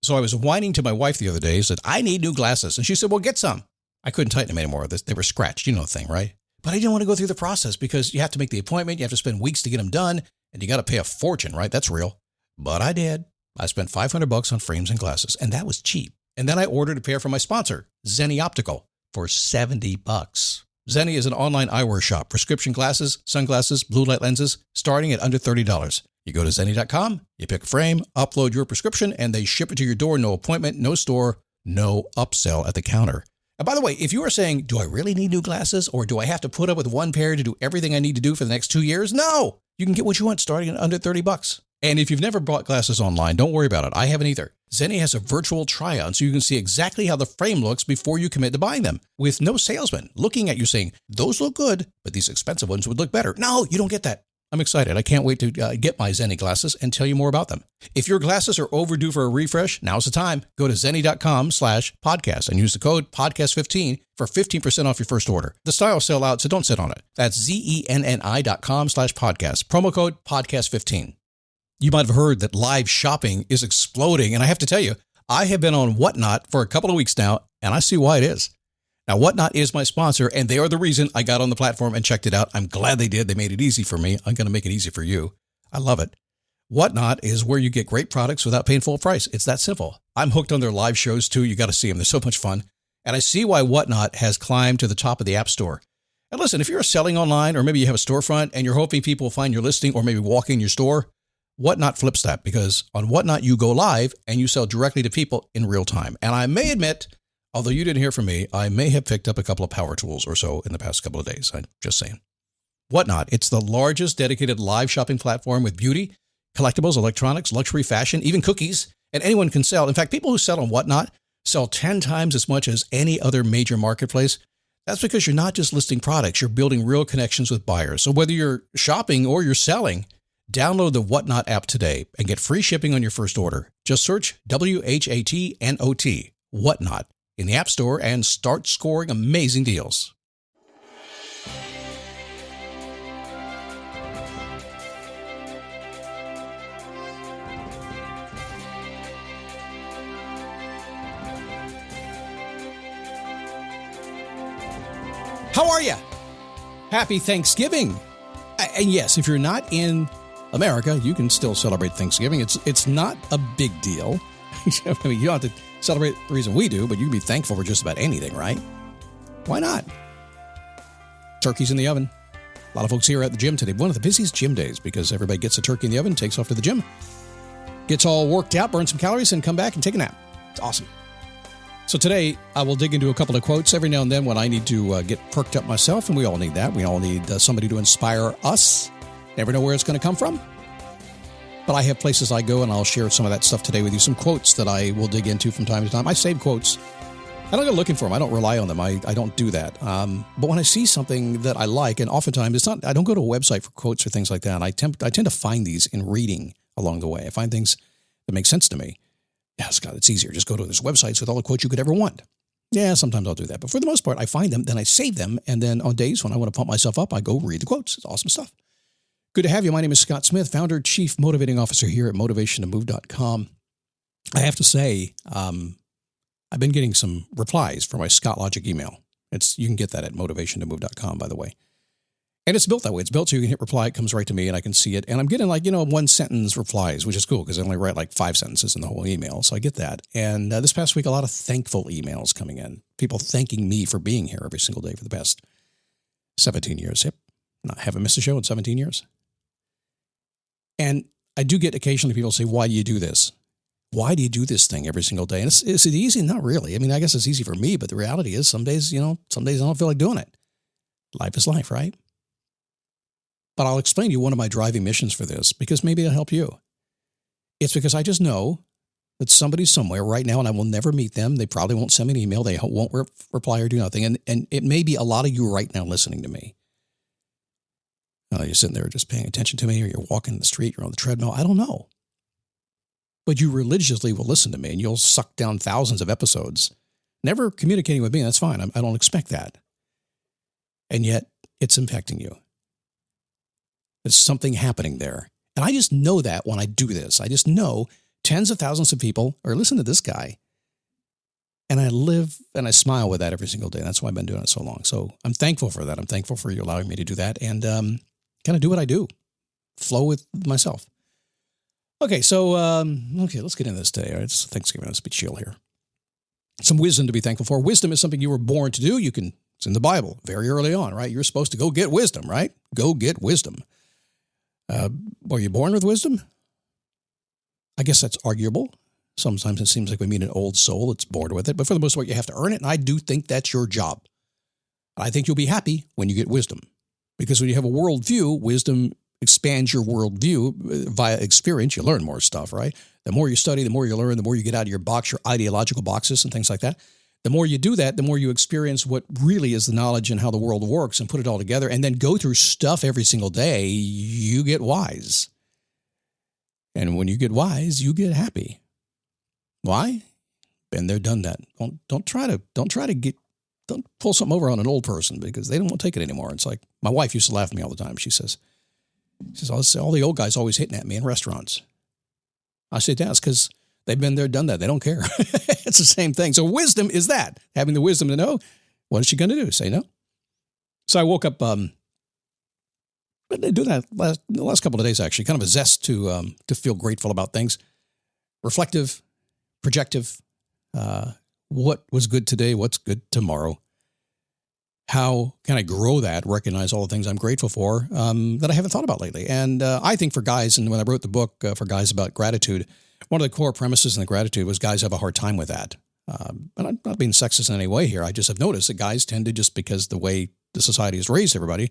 So I was whining to my wife the other day, said, I need new glasses. And she said, well, get some. I couldn't tighten them anymore. They were scratched. You know the thing, right? But I didn't want to go through the process because you have to make the appointment. You have to spend weeks to get them done. And you got to pay a fortune, right? That's real. But I did. I spent $500 on frames and glasses, and that was cheap. And then I ordered a pair from my sponsor, Zenni Optical, for $70. Zenni is an online eyewear shop. Prescription glasses, sunglasses, blue light lenses, starting at under $30. You go to Zenni.com, you pick a frame, upload your prescription, and they ship it to your door. No appointment, no store, no upsell at the counter. And by the way, if you are saying, do I really need new glasses, or do I have to put up with one pair to do everything I need to do for the next 2 years? No! You can get what you want starting at under $30. And if you've never bought glasses online, don't worry about it. I haven't either. Zenni has a virtual try-on so you can see exactly how the frame looks before you commit to buying them, with no salesman looking at you saying, those look good, but these expensive ones would look better. No, you don't get that. I'm excited. I can't wait to get my Zenni glasses and tell you more about them. If your glasses are overdue for a refresh, now's the time. Go to Zenni.com/podcast and use the code podcast15 for 15% off your first order. The styles sell out, so don't sit on it. That's Zenni.com/podcast. Promo code podcast15. You might have heard that live shopping is exploding, and I have to tell you, I have been on Whatnot for a couple of weeks now, and I see why it is. Now, Whatnot is my sponsor, and they are the reason I got on the platform and checked it out. I'm glad they did. They made it easy for me. I'm going to make it easy for you. I love it. Whatnot is where you get great products without paying full price. It's that simple. I'm hooked on their live shows, too. You got to see them. They're so much fun. And I see why Whatnot has climbed to the top of the App Store. And listen, if you're selling online, or maybe you have a storefront, and you're hoping people will find your listing or maybe walk in your store, Whatnot flips that, because on Whatnot, you go live and you sell directly to people in real time. And I may admit, although you didn't hear from me, I may have picked up a couple of power tools or so in the past couple of days. I'm just saying. Whatnot, it's the largest dedicated live shopping platform with beauty, collectibles, electronics, luxury, fashion, even cookies, and anyone can sell. In fact, people who sell on Whatnot sell 10 times as much as any other major marketplace. That's because you're not just listing products, you're building real connections with buyers. So whether you're shopping or you're selling, download the Whatnot app today and get free shipping on your first order. Just search WHATNOT, Whatnot, in the App Store and start scoring amazing deals. How are you? Happy Thanksgiving. And yes, if you're not in America, you can still celebrate Thanksgiving. It's not a big deal. I mean, you don't have to celebrate the reason we do, but you can be thankful for just about anything, right? Why not? Turkey's in the oven. A lot of folks here at the gym today. One of the busiest gym days because everybody gets a turkey in the oven, takes off to the gym, gets all worked out, burns some calories, and come back and take a nap. It's awesome. So today, I will dig into a couple of quotes every now and then when I need to get perked up myself, and we all need that. We all need somebody to inspire us. Never know where it's going to come from. But I have places I go, and I'll share some of that stuff today with you. Some quotes that I will dig into from time to time. I save quotes. I don't go looking for them. I don't rely on them. I don't do that. But when I see something that I like, and oftentimes it's not, I don't go to a website for quotes or things like that. I tend to find these in reading along the way. I find things that make sense to me. Yeah, Scott, it's easier. Just go to those websites with all the quotes you could ever want. Yeah, sometimes I'll do that. But for the most part, I find them, then I save them, and then on days when I want to pump myself up, I go read the quotes. It's awesome stuff. Good to have you. My name is Scott Smith, founder, chief motivating officer here at motivationtomove.com. I have to say, I've been getting some replies for my Scott Logic email. You can get that at motivationtomove.com, by the way. And it's built that way. It's built so you can hit reply. It comes right to me and I can see it. And I'm getting one sentence replies, which is cool because I only write 5 sentences in the whole email. So I get that. And this past week, a lot of thankful emails coming in. People thanking me for being here every single day for the past 17 years. Yep. I haven't missed a show in 17 years. And I do get occasionally people say, why do you do this? Why do you do this thing every single day? And is it easy? Not really. I mean, I guess it's easy for me, but the reality is some days I don't feel like doing it. Life is life, right? But I'll explain to you one of my driving missions for this because maybe it'll help you. It's because I just know that somebody somewhere right now, and I will never meet them. They probably won't send me an email. They won't reply or do nothing. And it may be a lot of you right now listening to me. You're sitting there just paying attention to me, or you're walking the street, you're on the treadmill. I don't know. But you religiously will listen to me, and you'll suck down thousands of episodes. Never communicating with me, that's fine. I don't expect that. And yet, it's impacting you. There's something happening there. And I just know that when I do this. I just know Tens of thousands of people are listening to this guy. And I live and I smile with that every single day. That's why I've been doing it so long. So I'm thankful for that. I'm thankful for you allowing me to do that and kind of do what I do. Flow with myself. Okay, so, let's get into this today. All right, it's Thanksgiving. Let's be chill here. Some wisdom to be thankful for. Wisdom is something you were born to do. It's in the Bible very early on, right? You're supposed to go get wisdom, right? Go get wisdom. Were you born with wisdom? I guess that's arguable. Sometimes it seems like we meet an old soul that's born with it, but for the most part, you have to earn it, and I do think that's your job. I think you'll be happy when you get wisdom, because when you have a worldview, wisdom expands your worldview via experience. You learn more stuff, right? The more you study, the more you learn, the more you get out of your box, your ideological boxes and things like that. The more you do that, the more you experience what really is the knowledge and how the world works and put it all together and then go through stuff every single day, you get wise. And when you get wise, you get happy. Why? Been there, done that. Don't pull something over on an old person because they don't want to take it anymore. It's like my wife used to laugh at me all the time. She says, all the old guys always hitting at me in restaurants. I say, that's because they've been there, done that. They don't care. It's the same thing. So wisdom is that. Having the wisdom to know, what is she going to do? Say no? So I woke up, doing that the last couple of days, actually, kind of a zest to feel grateful about things. Reflective, projective, what was good today, what's good tomorrow. How can I grow that, recognize all the things I'm grateful for that I haven't thought about lately? And I think for guys, and when I wrote the book for guys about gratitude, one of the core premises in the gratitude was guys have a hard time with that. And I'm not being sexist in any way here. I just have noticed that guys tend to, just because the way the society has raised everybody,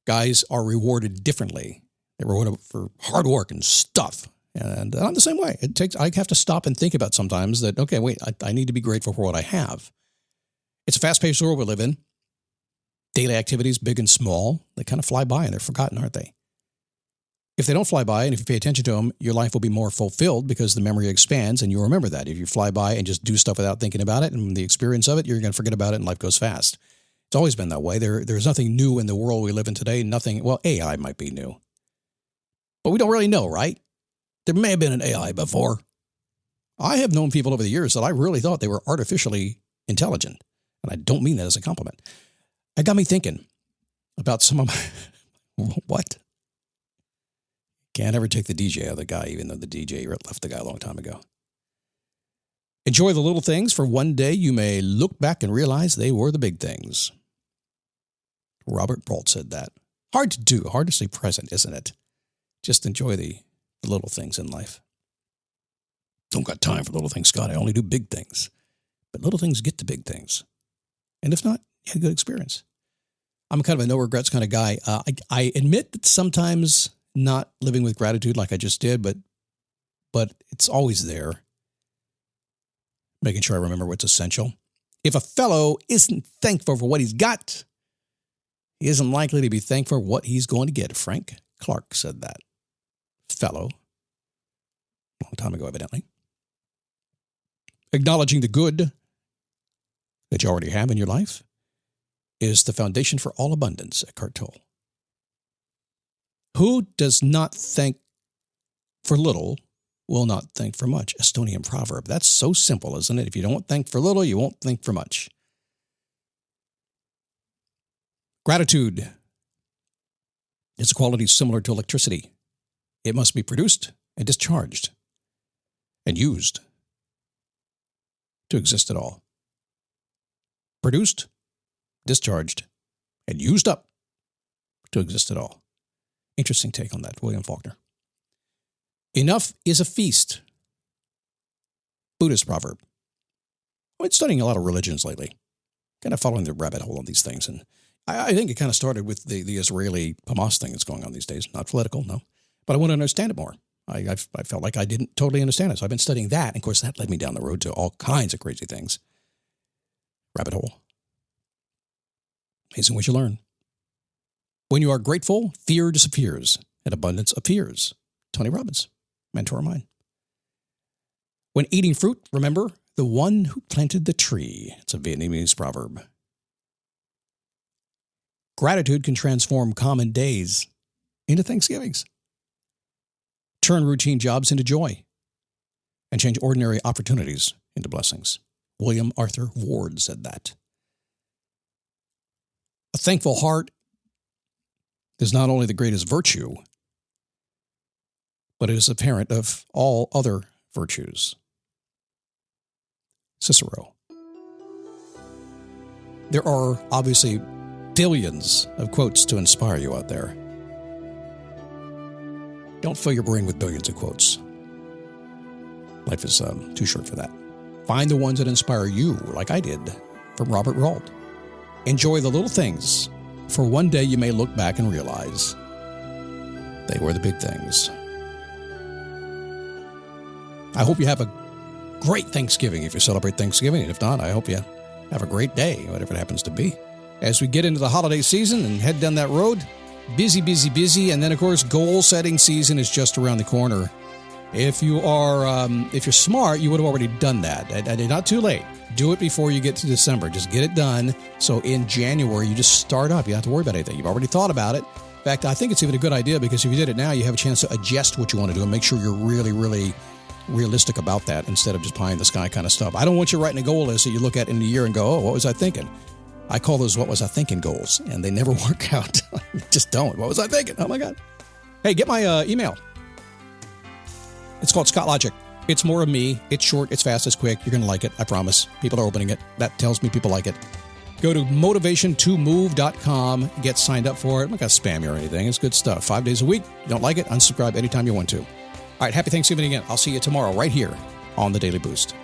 guys are rewarded differently. They're rewarded for hard work and stuff. And I'm the same way. I have to stop and think about sometimes that, okay, wait, I need to be grateful for what I have. It's a fast-paced world we live in. Daily activities, big and small, they kind of fly by and they're forgotten, aren't they? If they don't fly by and if you pay attention to them, your life will be more fulfilled because the memory expands and you'll remember that. If you fly by and just do stuff without thinking about it and the experience of it, you're going to forget about it and life goes fast. It's always been that way. There's nothing new in the world we live in today. Well, AI might be new. But we don't really know, right? There may have been an AI before. I have known people over the years that I really thought they were artificially intelligent. And I don't mean that as a compliment. It got me thinking about some of my... What? Can't ever take the DJ out of the guy, even though the DJ left the guy a long time ago. Enjoy the little things, for one day you may look back and realize they were the big things. Robert Brault said that. Hard to do, hard to stay present, isn't it? Just enjoy the little things in life. Don't got time for little things, Scott. I only do big things. But little things get to big things. And if not, you had a good experience. I'm kind of a no regrets kind of guy. I admit that sometimes not living with gratitude like I just did, but it's always there. Making sure I remember what's essential. If a fellow isn't thankful for what he's got, he isn't likely to be thankful for what he's going to get. Frank Clark said that. Fellow. Long time ago, evidently. Acknowledging the good that you already have in your life is the foundation for all abundance, Eckhart Tolle. Who does not thank for little will not thank for much. Estonian proverb. That's so simple, isn't it? If you don't thank for little, you won't thank for much. Gratitude is a quality similar to electricity. It must be produced and discharged and used to exist at all. Produced, discharged, and used up to exist at all. Interesting take on that, William Faulkner. Enough is a feast. Buddhist proverb. I've been studying a lot of religions lately, kind of following the rabbit hole on these things. And I think it kind of started with the Israeli Hamas thing that's going on these days. Not political, no. But I want to understand it more. I felt like I didn't totally understand it. So I've been studying that. And of course, that led me down the road to all kinds of crazy things. Rabbit hole. Amazing what you learn. When you are grateful, fear disappears and abundance appears. Tony Robbins, mentor of mine. When eating fruit, remember the one who planted the tree. It's a Vietnamese proverb. Gratitude can transform common days into Thanksgivings. Turn routine jobs into joy. and change ordinary opportunities into blessings. William Arthur Ward said that. A thankful heart is not only the greatest virtue, but it is a parent of all other virtues. Cicero. There are obviously billions of quotes to inspire you out there. Don't fill your brain with billions of quotes. Life is too short for that. Find the ones that inspire you, like I did, from Robert Brault. Enjoy the little things, for one day you may look back and realize they were the big things. I hope you have a great Thanksgiving if you celebrate Thanksgiving, and if not, I hope you have a great day, whatever it happens to be. As we get into the holiday season and head down that road, busy, busy, busy, and then, of course, goal-setting season is just around the corner. If you're smart, you would have already done that. And not too late. Do it before you get to December. Just get it done. So in January, you just start up. You don't have to worry about anything. You've already thought about it. In fact, I think it's even a good idea because if you did it now, you have a chance to adjust what you want to do and make sure you're really, really realistic about that instead of just pie in the sky kind of stuff. I don't want you writing a goal list that you look at in a year and go, oh, what was I thinking? I call those what was I thinking goals, and they never work out. Just don't. What was I thinking? Oh, my God. Hey, get my email. It's called Scott Logic. It's more of me. It's short. It's fast. It's quick. You're going to like it. I promise. People are opening it. That tells me people like it. Go to motivation2move.com. Get signed up for it. I'm not going to spam you or anything. It's good stuff. 5 days a week. You don't like it? Unsubscribe anytime you want to. All right. Happy Thanksgiving again. I'll see you tomorrow right here on the Daily Boost.